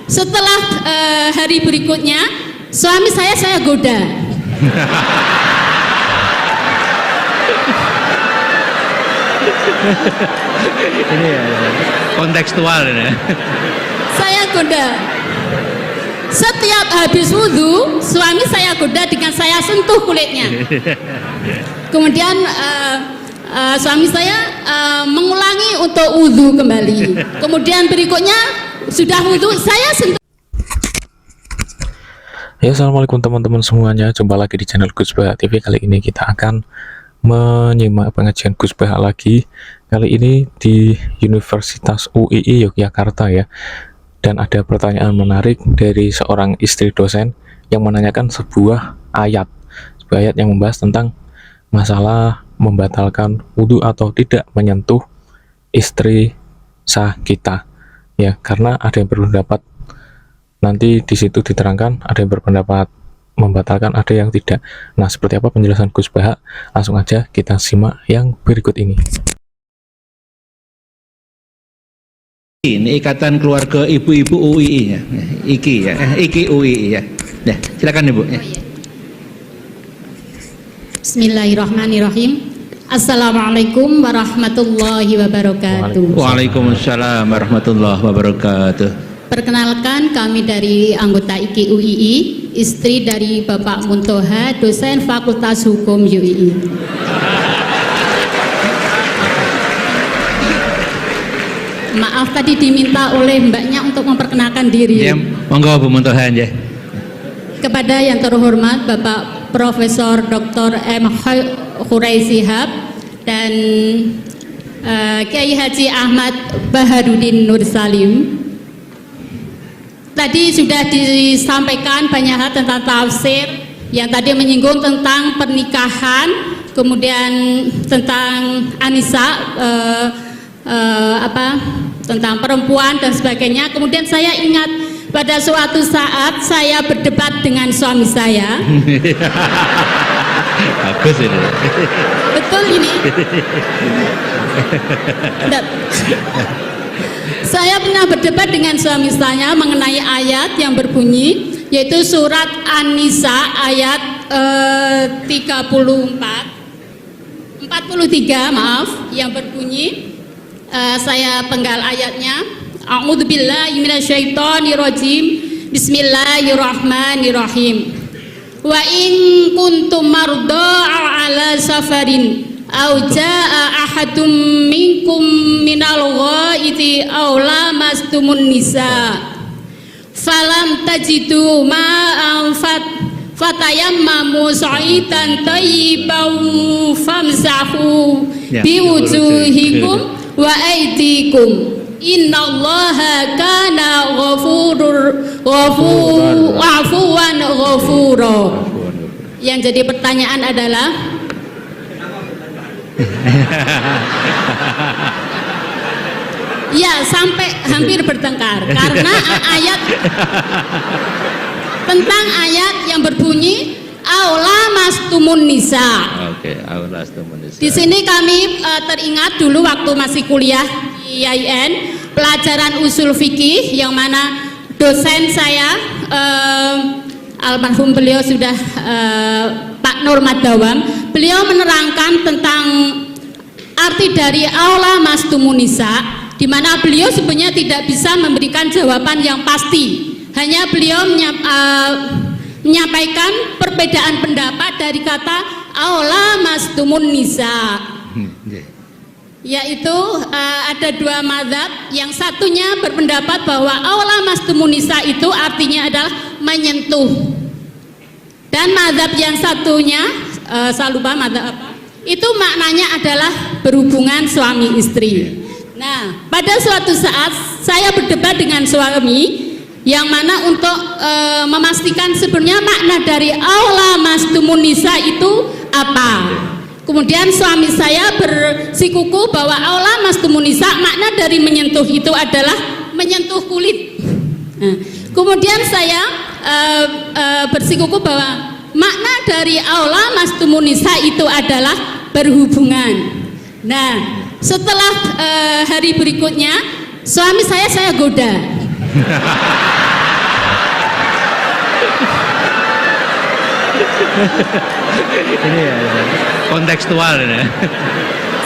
setelah hari berikutnya suami saya goda. Ini ya, kontekstual ini. Saya goda. Setiap habis wudhu, suami saya goda dengan saya sentuh kulitnya. Kemudian suami saya mengulangi untuk wudhu kembali. Kemudian berikutnya sudah wudhu, saya sentuh. Ya, assalamualaikum teman-teman semuanya. Jumpa lagi di channel Gus Bahak TV. Kali ini kita akan menyimak pengajian Gus Bahak lagi. Kali ini di Universitas UII Yogyakarta ya. Dan ada pertanyaan menarik dari seorang istri dosen yang menanyakan sebuah ayat yang membahas tentang masalah membatalkan wudhu atau tidak menyentuh istri sah kita ya, karena ada yang berpendapat, nanti di situ diterangkan, ada yang berpendapat membatalkan, ada yang tidak. Nah, seperti apa penjelasan Gus Bahak? Langsung aja kita simak yang berikut ini. Ini ikatan keluarga ibu-ibu UII ya. Iki ya, Iki UII ya. Ya, silakan Ibu ya. Bismillahirrahmanirrahim. Assalamualaikum warahmatullahi wabarakatuh. Waalaikumsalam warahmatullahi wabarakatuh. Perkenalkan, kami dari anggota IKI UII, istri dari Bapak Muntoha, dosen Fakultas Hukum UII. Maaf, tadi diminta oleh mbaknya untuk memperkenalkan diri. Ya, monggo Bu Muntoha ya. Kepada yang terhormat Bapak Profesor Dr. M. Khuraisihab dan Kiai Haji Ahmad Baharudin Nur Salim. Tadi sudah disampaikan banyak hal tentang tafsir yang tadi menyinggung tentang pernikahan, kemudian tentang Anisa, tentang perempuan dan sebagainya. Kemudian saya ingat pada suatu saat saya berdebat dengan suami saya. Bagus ini. Betul ini. Saya pernah berdebat dengan suami saya mengenai ayat yang berbunyi, yaitu surat An-Nisa ayat 43 yang berbunyi, saya penggal ayatnya. A'udzubillahi minasyaitonirrajim. Bismillahirrahmanirrahim. Wa in kuntum mardaa ala safarin aw jaa ahadum minkum minal ghaiti aw lamastumun nisa falam tajidu ma'an fatayammamu sa'idan thayyiban famsahu biwujuhikum wa aydikum innallaha kana afuwan ghafura. Yang jadi pertanyaan adalah ya, sampai hampir bertengkar karena ayat tentang ayat yang berbunyi aula mastumun nisa. Oke, aula mastumun nisa. Di sini kami teringat dulu waktu masih kuliah di IAIN, pelajaran usul fikih yang mana dosen saya almarhum beliau sudah Pak Nur Madawam. Beliau menerangkan tentang arti dari aula mastumun nisa, di mana beliau sebenarnya tidak bisa memberikan jawaban yang pasti. Hanya beliau menyampaikan perbedaan pendapat dari kata aula mastumun nisa, yaitu ada dua mazhab. Yang satunya berpendapat bahwa aula mastumun nisa itu artinya adalah menyentuh, dan mazhab yang satunya saya lupa mazhab apa, itu maknanya adalah berhubungan suami istri. Nah, pada suatu saat saya berdebat dengan suami, yang mana untuk memastikan sebenarnya makna dari aula mastumun nisa itu apa. Kemudian suami saya bersikuku bahwa aula mastumun nisa makna dari menyentuh itu adalah menyentuh kulit. Nah, kemudian saya bersikuku bahwa makna dari aula mastumun nisa itu adalah berhubungan. Nah, setelah hari berikutnya suami saya goda. Ini ya, kontekstual ini.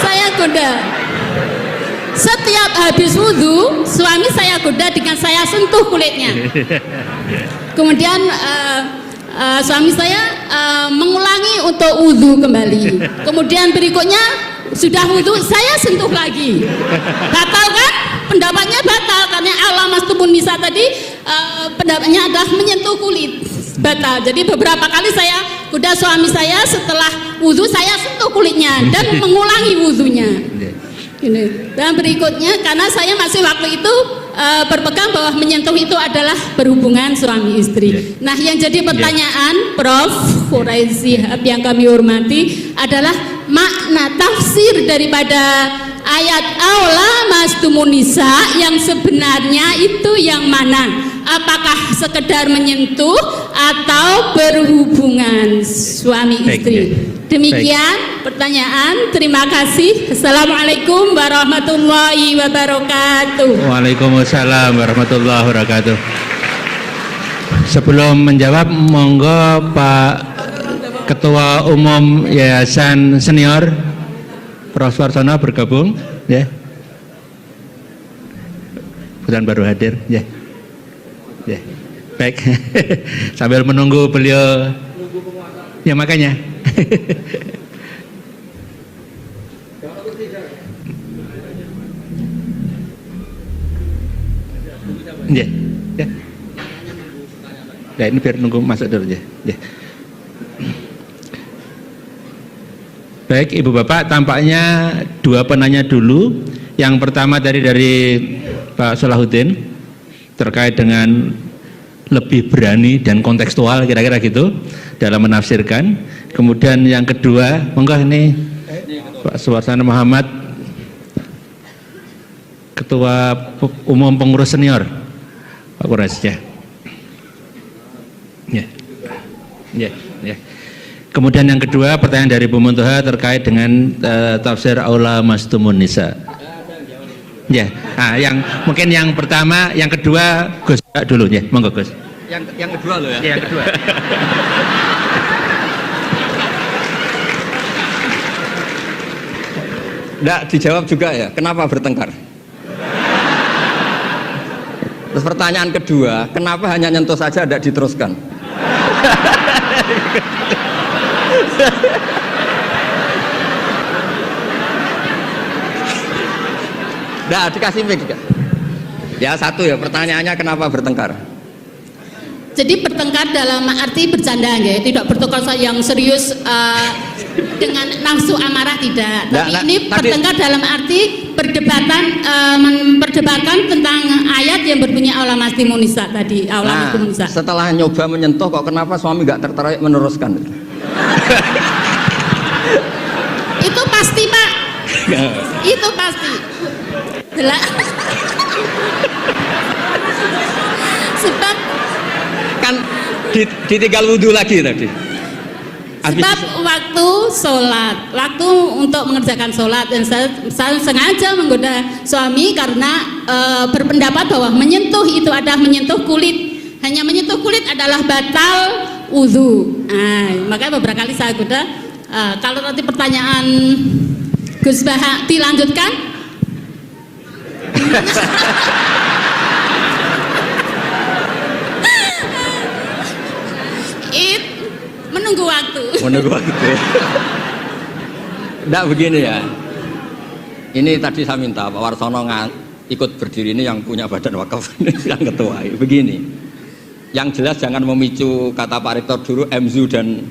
Saya goda. Setiap habis wudhu, suami saya goda dengan saya sentuh kulitnya. Kemudian suami saya mengulangi untuk wudhu kembali. Kemudian berikutnya sudah wudhu, saya sentuh lagi. Batal kan? Pendapatnya batal karena Allah mastumun nisa tadi pendapatnya adalah menyentuh kulit. Batal. Jadi beberapa kali saya goda suami saya setelah wudhu, saya sentuh kulitnya dan mengulangi wudhunya. Ini. Dan berikutnya karena saya masih waktu itu berpegang bahwa menyentuh itu adalah berhubungan suami istri. Nah, yang jadi pertanyaan Prof. Quraisy yang kami hormati adalah makna tafsir daripada ayat aula mastumun nisa yang sebenarnya itu yang mana? Apakah sekedar menyentuh atau berhubungan suami istri? Demikian pertanyaan. Terima kasih. Assalamualaikum warahmatullahi wabarakatuh. Waalaikumsalam warahmatullahi wabarakatuh. Sebelum menjawab, monggo Pak Ketua Umum Yayasan Senior Prof. Suarsono bergabung, ya. Kebetulan baru hadir, ya. Ya, baik. Sambil menunggu beliau, ya makanya. Ya, ya. Ya, ini biar nunggu masuk dulu ya. Ya. Baik, Ibu Bapak, tampaknya dua penanya dulu. Yang pertama dari Pak Salahuddin terkait dengan lebih berani dan kontekstual kira-kira gitu dalam menafsirkan. Kemudian yang kedua, monggo ini Pak Suwarsana Muhammad, Ketua Umum Pengurus Senior Pak Quraisy, ya. Ya. Ya, ya. Kemudian yang kedua, pertanyaan dari Bu Muntoha terkait dengan tafsir aula mastumun nisa. Ya, nah, yang mungkin yang pertama, yang kedua Gus dulu ya, monggo Gus. Yang kedua loh ya. Ya, yang kedua. Nggak dijawab juga ya, kenapa bertengkar? Terus pertanyaan kedua, kenapa hanya nyentuh saja tidak diteruskan? Nggak dikasih mic juga. Ya satu ya, pertanyaannya kenapa bertengkar? Jadi bertengkar dalam arti bercanda ya, tidak bertengkar yang serius dengan nafsu amarah tidak. Tapi ini bertengkar dalam arti memperdebatkan tentang ayat yang berbunyi aula mastumun nisa tadi, aula mastumun nisa. Setelah nyoba menyentuh kok kenapa suami nggak tertarik meneruskan? Itu pasti Pak. Itu pasti. Sebab kan ditinggal wudhu lagi tadi. Sebab waktu sholat, waktu untuk mengerjakan sholat, dan saya sengaja menggoda suami karena berpendapat bahwa menyentuh itu adalah menyentuh kulit, hanya menyentuh kulit adalah batal wudhu. Nah, makanya beberapa kali saya goda. Kalau nanti pertanyaan Gus Baha dilanjutkan. Menunggu waktu. Menunggu waktu. Nggak begini ya. Ini tadi saya minta Pak Warsono ikut berdiri, ini yang punya badan wakaf, yang ketua. Begini. Yang jelas jangan memicu kata Pak Rektor dulu MZU dan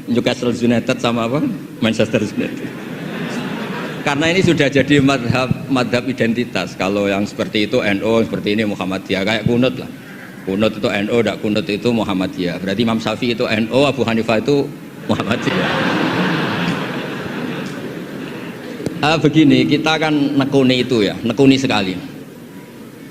Newcastle United sama apa? Manchester United. Karena ini sudah jadi madhab identitas. Kalau yang seperti itu NU, seperti ini Muhammadiyah, kayak kunut lah. Kunut itu NU, tidak kunut itu Muhammadiyah. Berarti Imam Syafi'i itu NU, Abu Hanifah itu Muhammadiyah. Begini, kita kan nekuni itu ya, nekuni sekali.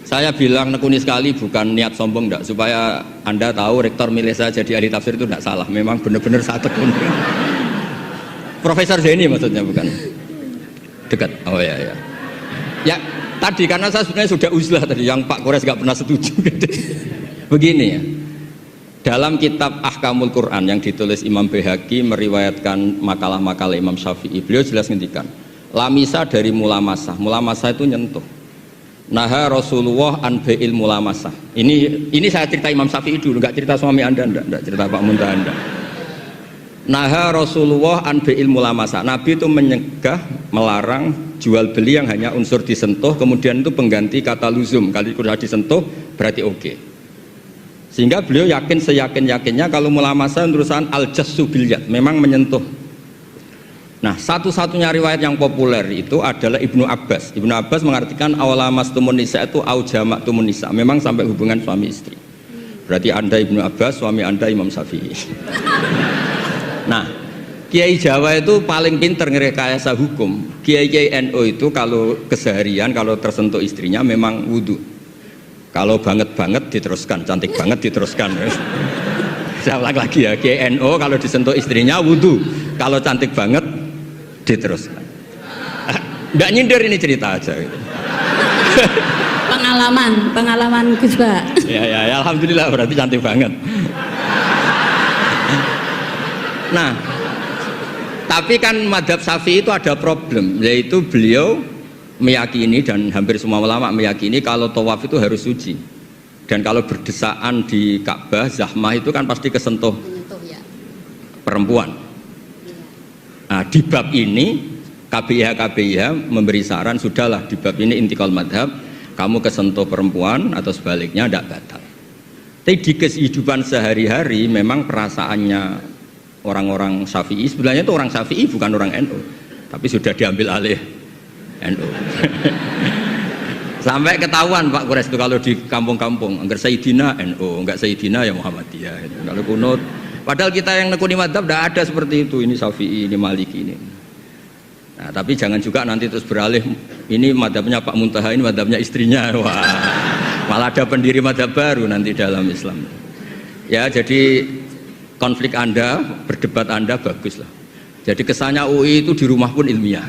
Saya bilang nekuni sekali bukan niat sombong, enggak, supaya Anda tahu Rektor milih saya jadi ahli tafsir itu tidak salah. Memang benar-benar saya tekuni. Profesor Zaini maksudnya, bukan dekat. Oh ya ya. Ya tadi karena saya sebenarnya sudah uzlah tadi, yang Pak Kores nggak pernah setuju. Begini ya, Dalam kitab Ahkamul Quran yang ditulis Imam Baihaqi meriwayatkan makalah-makalah Imam Syafi'i, beliau jelas ngendikan, lamisa dari mulamasah. Mulamasah itu nyentuh. Naha Rasulullah an bai'il mulamasah. Ini saya cerita Imam Syafi'i dulu, enggak cerita suami Anda, enggak cerita Pak Muntaha Anda. Naha Rasulullah an bai'il mulamasah. Nabi itu menyegah, melarang jual beli yang hanya unsur disentuh, kemudian itu pengganti kata luzum. Kalau sudah disentuh berarti oke. Sehingga beliau yakin seyakin-yakinnya kalau mulamasah terusan al-jassu bil yad, memang menyentuh. Nah, satu-satunya riwayat yang populer itu adalah Ibnu Abbas. Ibnu Abbas mengartikan awlamastumun nisa itu au jama'tumun nisa, memang sampai hubungan suami istri. Berarti Anda Ibnu Abbas, suami Anda Imam Syafi'i. Nah, Kiai Jawa itu paling pinter ngerekayasa hukum. Kiai NU itu kalau keseharian kalau tersentuh istrinya memang wudu. Kalau banget diteruskan, cantik banget diteruskan. Saya ulang lagi ya, KNO kalau disentuh istrinya wudu, kalau cantik banget diteruskan. Nggak nyindir, ini cerita aja. Gitu. Pengalaman Gus Bah. Ya, alhamdulillah berarti cantik banget. Nah, tapi kan madhab Syafi'i itu ada problem, yaitu beliau meyakini dan hampir semua ulama meyakini kalau tawaf itu harus suci, dan kalau berdesaan di Ka'bah zahmah itu kan pasti kesentuh perempuan. Nah, di bab ini KBIH memberi saran, sudahlah di bab ini intikal madhab, kamu kesentuh perempuan atau sebaliknya tidak batal. Tapi di kehidupan sehari-hari memang perasaannya orang-orang Syafi'i, sebenarnya itu orang Syafi'i bukan orang NU, tapi sudah diambil alih NU. Sampai ketahuan Pak Kures itu kalau di kampung-kampung, enggak Sayyidina NU, enggak Sayyidina ya Muhammadiyah. Kalau kunut, padahal kita yang nekuni madzhab tidak ada seperti itu. Ini Syafi'i, ini Maliki ini. Nah, tapi jangan juga nanti terus beralih, ini madzhabnya Pak Muntaha, ini madzhabnya istrinya. Wah, malah ada pendiri madzhab baru nanti dalam Islam. Ya, jadi konflik Anda, berdebat Anda bagus lah. Jadi kesannya UI itu di rumah pun ilmiah.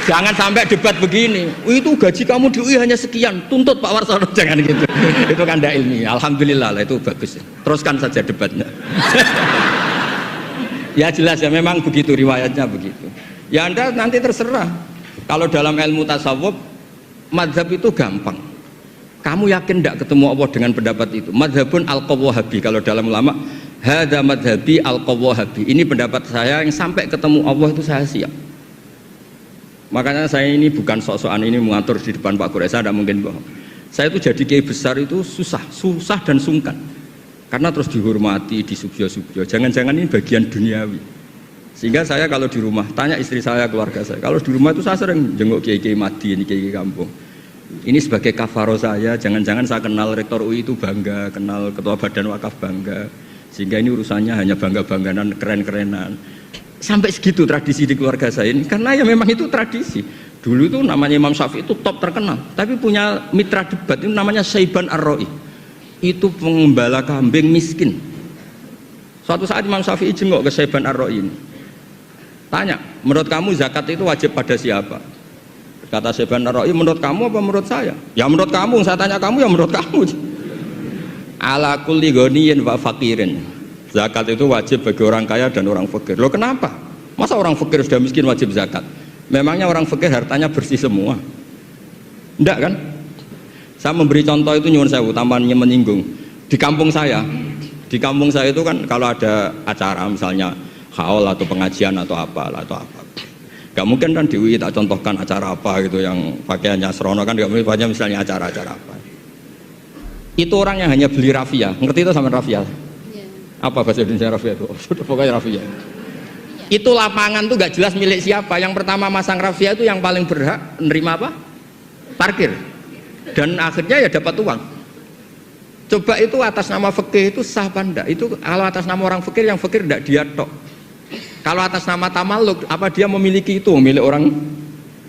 Jangan sampai debat begini, itu gaji kamu di UI hanya sekian, tuntut Pak Warsono, jangan gitu. Itu kan tidak ilmiah. Alhamdulillah lah, itu bagus. Teruskan saja debatnya. Ya jelas ya, memang begitu riwayatnya begitu. Ya Anda nanti terserah. Kalau dalam ilmu tasawuf, mazhab itu gampang. Kamu yakin tidak ketemu Allah dengan pendapat itu? Mazhabun al-Qawwahabi, kalau dalam ulama, hadza madhabi al-Qawwahabi. Ini pendapat saya yang sampai ketemu Allah itu saya siap. Makanya saya ini bukan sok-sokan ini mengatur di depan Pak Kures, saya tidak mungkin bohong. Saya itu jadi kiai besar itu susah dan sungkan. Karena terus dihormati, disubyo-subyo. Jangan-jangan ini bagian duniawi. Sehingga saya kalau di rumah, tanya istri saya, keluarga saya. Kalau di rumah itu saya sering jenguk kiai-kiai mati, ini kiai kampung. Ini sebagai kafaro saya, jangan-jangan saya kenal rektor UI itu bangga, kenal ketua badan wakaf bangga, sehingga ini urusannya hanya bangga-bangganan, keren-kerenan. Sampai segitu tradisi di keluarga saya ini, karena ya memang itu tradisi. Dulu itu namanya Imam Syafi'i itu top terkenal, tapi punya mitra debat itu namanya Syaiban Ar-Ra'i. Itu pengembala kambing miskin. Suatu saat Imam Syafi'i jenguk ke Syaiban Ar-Ra'i ini. Tanya, menurut kamu zakat itu wajib pada siapa? Kata Syaiban Ar-Ra'i, menurut kamu apa menurut saya? Ya menurut kamu, saya tanya kamu ya menurut kamu. Ala kulli ghaniyin wa faqirin. Zakat itu wajib bagi orang kaya dan orang fakir. Loh kenapa? Masa orang fakir sudah miskin wajib zakat? Memangnya orang fakir hartanya bersih semua? Enggak kan? Saya memberi contoh itu nyuwun sewu, tambahannya menyinggung. Di kampung saya itu kan kalau ada acara misalnya haul atau pengajian atau apa. Gak mungkin kan di UI tak contohkan acara apa gitu yang pakaiannya serono kan, gak mungkin misalnya acara-acara apa. Itu orang yang hanya beli rafia, ngerti itu sama rafia? Apa bahasa Indonesia rafia itu? Sudah pokoknya rafia. Itu lapangan tuh gak jelas milik siapa. Yang pertama masang rafia itu yang paling berhak menerima apa? Parkir. Dan akhirnya ya dapat uang. Coba itu atas nama fikih itu sah apa enggak? Itu kalau atas nama orang fikir, yang fikir enggak dia tok. Kalau atas nama tamaluk, apa dia memiliki itu, milik orang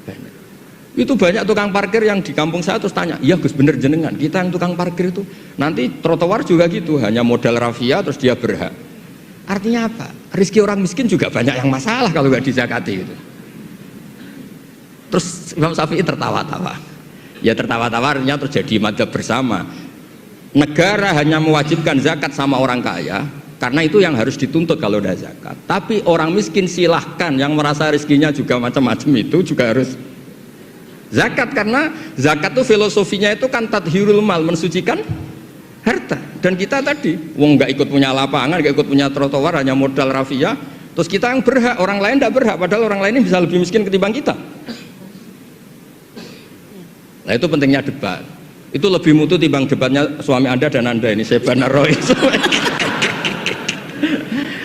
banyak. Itu banyak tukang parkir yang di kampung saya terus tanya, iya Gus bener jenengan, kita yang tukang parkir itu nanti trotoar juga gitu, hanya modal rafia terus dia berhak. Artinya apa? Rezeki orang miskin juga banyak yang masalah kalau nggak dizakati itu. Terus Imam Syafi'i tertawa-tawa. Ya tertawa-tawa artinya terjadi madzhab bersama. Negara hanya mewajibkan zakat sama orang kaya karena itu yang harus dituntut kalau udah zakat. Tapi orang miskin silahkan, yang merasa rezekinya juga macam-macam itu juga harus zakat, karena zakat itu filosofinya itu kan tathhirul mal, mensucikan harta. Dan kita tadi wong nggak ikut punya lapangan, nggak ikut punya trotoar, hanya modal rafia, terus kita yang berhak, orang lain tidak berhak, padahal orang lain ini bisa lebih miskin ketimbang kita. Nah itu pentingnya debat. Itu lebih mutu timbang debatnya suami Anda dan Anda ini, Seban Roy.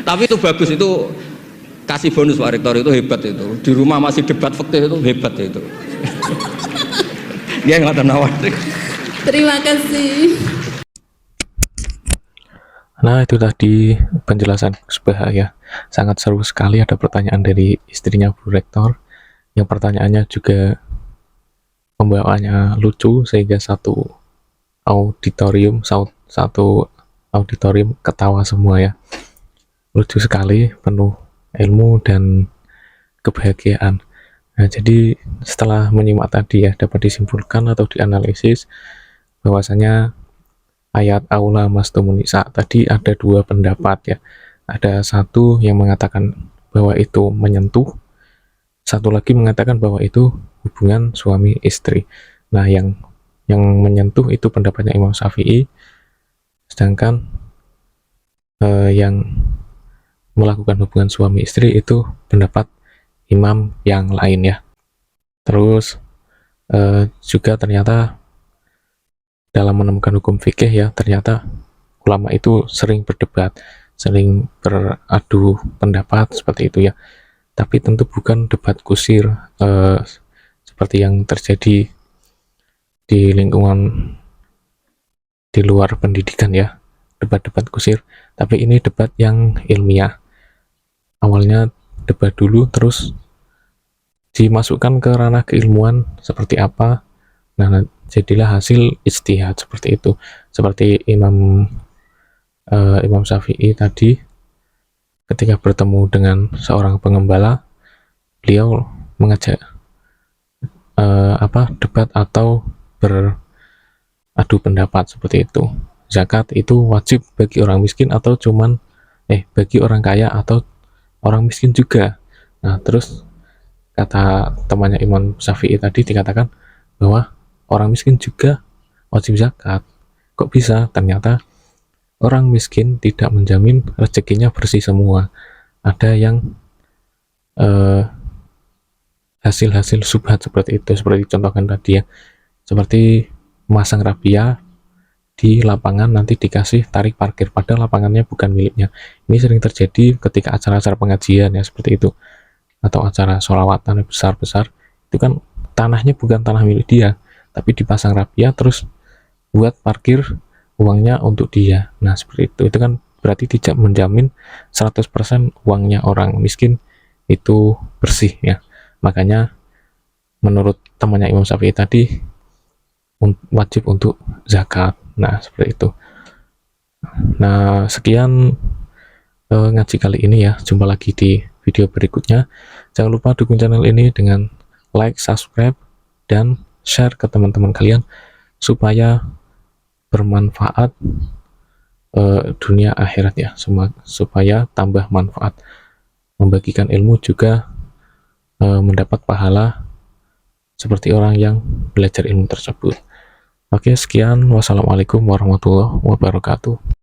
Tapi itu bagus, itu kasih bonus Pak Rektor, itu hebat itu. Di rumah masih debat fikih itu hebat itu. Dia nggak nawar. Terima kasih. Nah itu tadi penjelasan Gus Baha ya, sangat seru sekali. Ada pertanyaan dari istrinya Bu Rektor, yang pertanyaannya juga pembawaannya lucu sehingga satu auditorium ketawa semua ya. Lucu sekali, penuh ilmu dan kebahagiaan. Nah jadi setelah menyimak tadi ya, dapat disimpulkan atau dianalisis bahwasanya ayat aula mastumun nisa tadi ada dua pendapat ya. Ada satu yang mengatakan bahwa itu menyentuh, satu lagi mengatakan bahwa itu hubungan suami istri. Nah yang menyentuh itu pendapatnya Imam Syafi'i, sedangkan yang melakukan hubungan suami istri itu pendapat imam yang lain ya. Terus juga ternyata dalam menemukan hukum fikih ya, ternyata ulama itu sering berdebat, sering beradu pendapat seperti itu ya. Tapi tentu bukan debat kusir seperti yang terjadi di lingkungan di luar pendidikan ya, debat-debat kusir. Tapi ini debat yang ilmiah. Awalnya debat dulu, terus dimasukkan ke ranah keilmuan seperti apa. Nah, jadilah hasil ijtihad seperti itu. Seperti Imam Syafi'i tadi, ketika bertemu dengan seorang pengembala, beliau mengajak debat atau beradu pendapat seperti itu. Zakat itu wajib bagi orang miskin atau cuman bagi orang kaya atau orang miskin juga. Nah, terus kata temannya Imam Syafi'i tadi dikatakan bahwa orang miskin juga wajib zakat. Kok bisa? Ternyata orang miskin tidak menjamin rezekinya bersih semua. Ada yang hasil-hasil subhat seperti itu, seperti contohkan tadi ya, seperti memasang rapia di lapangan nanti dikasih tarik parkir, padahal lapangannya bukan miliknya. Ini sering terjadi ketika acara-acara pengajian ya seperti itu, atau acara sholawatan besar-besar, itu kan tanahnya bukan tanah milik dia, tapi dipasang rapia terus buat parkir, uangnya untuk dia. Nah seperti itu kan berarti tidak menjamin 100% uangnya orang miskin itu bersih ya. Makanya menurut temannya Imam Syafi'i tadi wajib untuk zakat. Nah seperti itu. Nah sekian ngaji kali ini ya, jumpa lagi di video berikutnya. Jangan lupa dukung channel ini dengan like, subscribe, dan share ke teman-teman kalian supaya bermanfaat dunia akhirat ya, supaya tambah manfaat, membagikan ilmu juga mendapat pahala seperti orang yang belajar ilmu tersebut. Oke, sekian, wassalamualaikum warahmatullahi wabarakatuh.